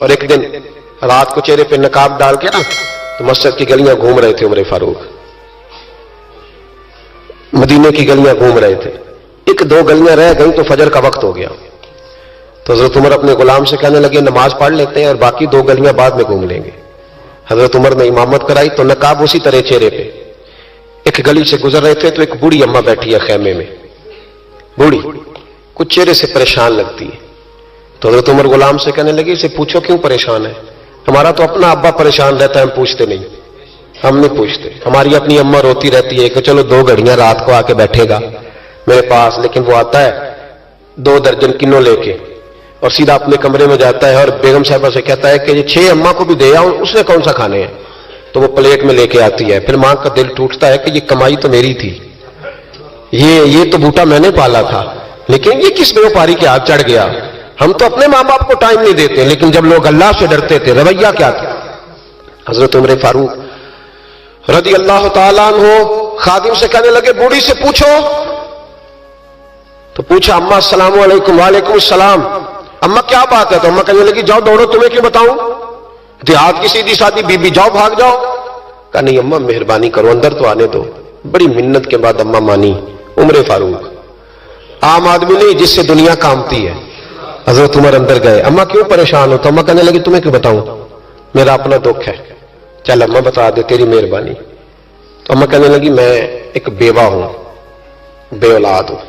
اور ایک دن رات کو چہرے پہ نقاب ڈال کے نا تو مسجد کی گلیاں گھوم رہے تھے عمر فاروق، مدینے کی گلیاں گھوم رہے تھے. ایک دو گلیاں رہ گئیں تو فجر کا وقت ہو گیا. تو حضرت عمر اپنے غلام سے کہنے لگے نماز پڑھ لیتے ہیں اور باقی دو گلیاں بعد میں گھوم لیں گے. حضرت عمر نے امامت کرائی تو نقاب اسی طرح چہرے پہ. ایک گلی سے گزر رہے تھے تو ایک بوڑھی اماں بیٹھی ہے خیمے میں، بوڑھی کچھ چہرے سے پریشان لگتی ہے. تو حضرت عمر غلام سے کہنے لگے اسے پوچھو کیوں پریشان ہے؟ ہمارا تو اپنا ابا پریشان رہتا ہے، ہم پوچھتے نہیں، ہم نہیں پوچھتے. ہماری اپنی اماں روتی رہتی ہے کہ چلو 2 گھڑیاں رات کو آ کے بیٹھے گا میرے پاس، لیکن وہ آتا ہے 2 درجن کنوں لے کے اور سیدھا اپنے کمرے میں جاتا ہے اور بیگم صاحبہ سے کہتا ہے کہ یہ 6 اماں کو بھی دے آؤں، اس نے کون سا کھانے ہیں؟ تو وہ پلیٹ میں لے کے آتی ہے. پھر ماں کا دل ٹوٹتا ہے کہ یہ کمائی تو میری تھی، یہ تو بوٹا میں نے پالا تھا، لیکن یہ کس بیوپاری کے ہاتھ چڑھ گیا. ہم تو اپنے ماں باپ کو ٹائم نہیں دیتے، لیکن جب لوگ اللہ سے ڈرتے تھے رویہ کیا تھا. حضرت عمر فاروق رضی اللہ تعالیٰ عنہ خادم سے کہنے لگے بوڑھی سے پوچھو. تو پوچھا اماں السلام علیکم. وعلیکم السلام. اماں کیا بات ہے؟ تو اماں کہنے لگی جاؤ دوڑو، تمہیں کیوں بتاؤں، دیہات کی سیدھی سادی بی بی، جاؤ بھاگ جاؤ. کہا نہیں اماں مہربانی کرو اندر تو آنے دو. بڑی منت کے بعد اماں مانی. عمر فاروق عام آدمی نہیں جس سے دنیا کامتی ہے. حضرت عمر اندر گئے. اماں کیوں پریشان ہو؟ تو اماں کہنے لگی تمہیں کیوں بتاؤں، میرا اپنا دکھ ہے. چل اماں بتا دے، تیری مہربانی. تو اماں کہنے لگی میں ایک بیوہ ہوں، بے اولاد ہوں،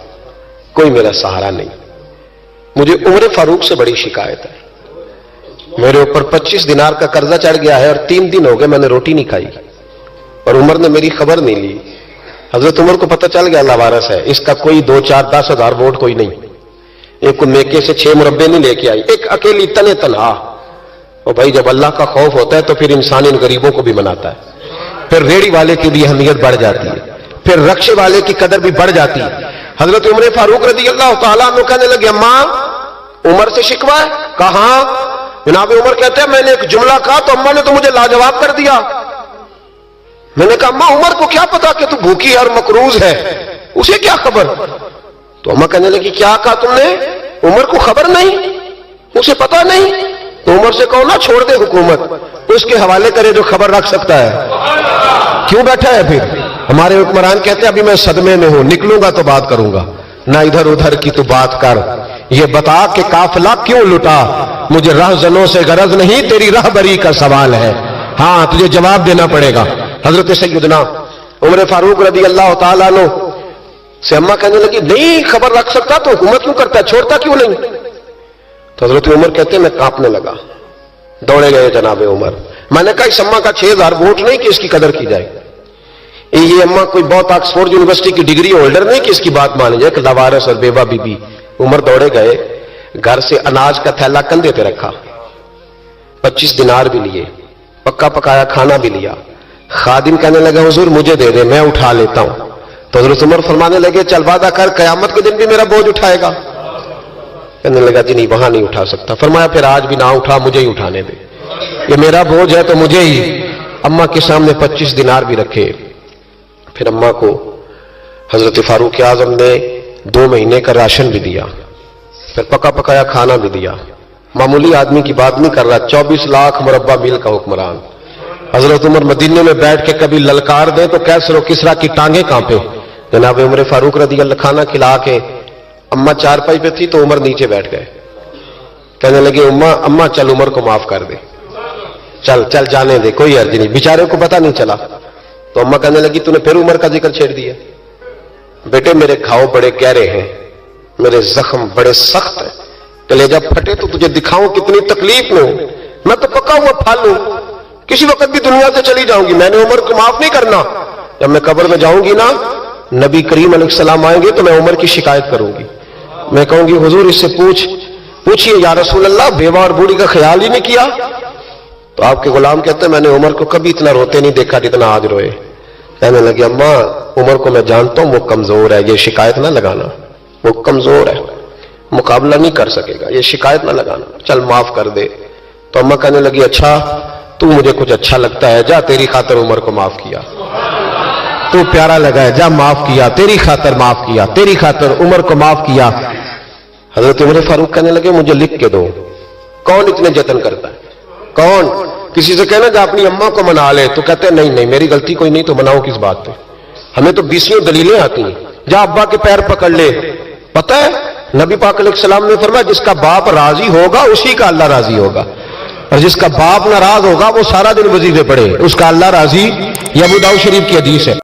کوئی میرا سہارا نہیں. مجھے عمر فاروق سے بڑی شکایت ہے. میرے اوپر 25 دینار کا قرضہ چڑھ گیا ہے اور 3 دن ہو گئے میں نے روٹی نہیں کھائی اور عمر نے میری خبر نہیں لی. حضرت عمر کو پتہ چل گیا اللہ وارث ہے، اس کا کوئی 2 4 10 ہزار ووٹ کوئی نہیں. ایک میکے سے 6 مربے نہیں لے کے آئی، ایک اکیلی تنے تنہا. اور بھائی جب اللہ کا خوف ہوتا ہے تو پھر انسان ان غریبوں کو بھی مناتا ہے. پھر ریڑھی والے کی بھی اہمیت بڑھ جاتی ہے، پھر رکشے والے کی قدر بھی بڑھ جاتی ہے. حضرت عمر فاروق رضی اللہ تعالیٰ عنہ کہنے لگے اماں عمر سے شکوہ ہے؟ کہاں؟ جناب عمر کہتے ہیں میں نے ایک جملہ کہا تو اماں نے تو مجھے لاجواب کر دیا. میں نے کہا اماں عمر کو کیا پتا کہ تو بھوکی اور مقروض ہے، اسے کیا خبر؟ تو اماں کہنے لگی کیا کہا تم نے؟ عمر کو خبر نہیں، اسے پتا نہیں. تو عمر سے کہو نا چھوڑ دے حکومت، اس کے حوالے کرے جو خبر رکھ سکتا ہے. کیوں بیٹھا ہے پھر؟ ہمارے حکمران کہتے ہیں ابھی میں صدمے میں ہوں، نکلوں گا تو بات کروں گا. نہ ادھر ادھر کی تو بات کر، یہ بتا کہ قافلہ کیوں لٹا. مجھے رہزنوں سے غرض نہیں، تیری رہبری کا سوال ہے. ہاں تجھے جواب دینا پڑے گا. حضرت سیدنا عمر فاروق رضی اللہ تعالیٰ عنہ سے اماں کہنے لگی نہیں خبر رکھ سکتا تو حکومت کیوں کرتا ہے، چھوڑتا کیوں نہیں؟ تو حضرت عمر کہتے ہیں میں کانپنے لگا. دوڑے گئے جناب عمر. میں نے کہا اس اماں کا 6000 ووٹ نہیں کہ اس کی قدر کی جائے. یہ اماں کوئی بہت آکسفورڈ یونیورسٹی کی ڈگری ہولڈر نہیں کہ اس کی بات مانی جائے کہ لاوارث اور بیوہ بی بی. عمر دوڑے گئے، گھر سے اناج کا تھیلا کندھے پہ رکھا، 25 دینار بھی لیے، پکا پکایا کھانا بھی لیا. خادم کہنے لگا حضور مجھے دے دے میں اٹھا لیتا ہوں. تو حضرت عمر فرمانے لگے چل وعدہ کر قیامت کے دن بھی میرا بوجھ اٹھائے گا. کہنے لگا جی نہیں وہاں نہیں اٹھا سکتا. فرمایا پھر آج بھی نہ اٹھا، مجھے ہی اٹھانے دے، یہ میرا بوجھ ہے تو مجھے ہی. اماں کے سامنے 25 دینار بھی رکھے. پھر اماں کو حضرت فاروق اعظم نے 2 مہینے کا راشن بھی دیا، پھر پکا پکایا کھانا بھی دیا. معمولی آدمی کی بات نہیں کر رہا، 24 لاکھ مربع میل کا حکمران. حضرت عمر مدینے میں بیٹھ کے کبھی للکار دیں تو کیسر و کسرا کی ٹانگیں کانپے. جناب عمر فاروق رضی اللہ کھانا کھلا کے اماں چارپائی پہ تھی تو عمر نیچے بیٹھ گئے. کہنے لگے اماں چل عمر کو معاف کر دے، چل چل جانے دے، کوئی عرض نہیں، بیچارے کو پتہ نہیں چلا. تو اماں کہنے لگی تو نے پھر عمر کا ذکر چھیڑ دیا. بیٹے میرے گھاؤ بڑے گہرے ہیں، میرے زخم بڑے سخت ہیں، کلیجہ پھٹے تو تجھے دکھاؤں کتنی تکلیف میں ہوں. میں تو پکا ہوا پھل ہوں، کسی وقت بھی دنیا سے چلی جاؤں گی. میں نے عمر کو معاف نہیں کرنا. جب میں قبر میں جاؤں گی نا نبی کریم علیہ السلام آئیں گے تو میں عمر کی شکایت کروں گی. میں کہوں گی حضور اس سے پوچھئے یا رسول اللہ بیوہ اور بوڑھی کا خیال ہی نہیں کیا. تو آپ کے غلام کہتے ہیں میں نے عمر کو کبھی اتنا روتے نہیں دیکھا جتنا آج روئے. کہنے لگے اماں عمر کو میں جانتا ہوں وہ کمزور ہے، یہ شکایت نہ لگانا، وہ کمزور ہے، مقابلہ نہیں کر سکے گا، یہ شکایت نہ لگانا، چل معاف کر دے. تو اماں کہنے لگی اچھا تو مجھے کچھ اچھا لگتا ہے، جا تیری خاطر عمر کو معاف کیا، تو پیارا لگا ہے، جا معاف کیا، تیری خاطر معاف کیا، تیری خاطر عمر کو معاف کیا. حضرت عمر فاروق کہنے لگے مجھے لکھ کے دو کون اتنے جتن کرتا ہے؟ کون؟ کسی سے کہنا کہ اپنی اماں کو منا لے تو کہتے ہیں نہیں نہیں میری غلطی کوئی نہیں تو مناؤ کس بات پہ؟ ہمیں تو 20 دلیلیں آتی ہیں. جا ابا کے پیر پکڑ لے. پتہ ہے نبی پاک علیہ السلام نے فرمایا جس کا باپ راضی ہوگا اسی کا اللہ راضی ہوگا، اور جس کا باپ ناراض ہوگا وہ سارا دن وظیفے پڑھے اس کا اللہ راضی. یہ ابو داؤد شریف کی حدیث ہے.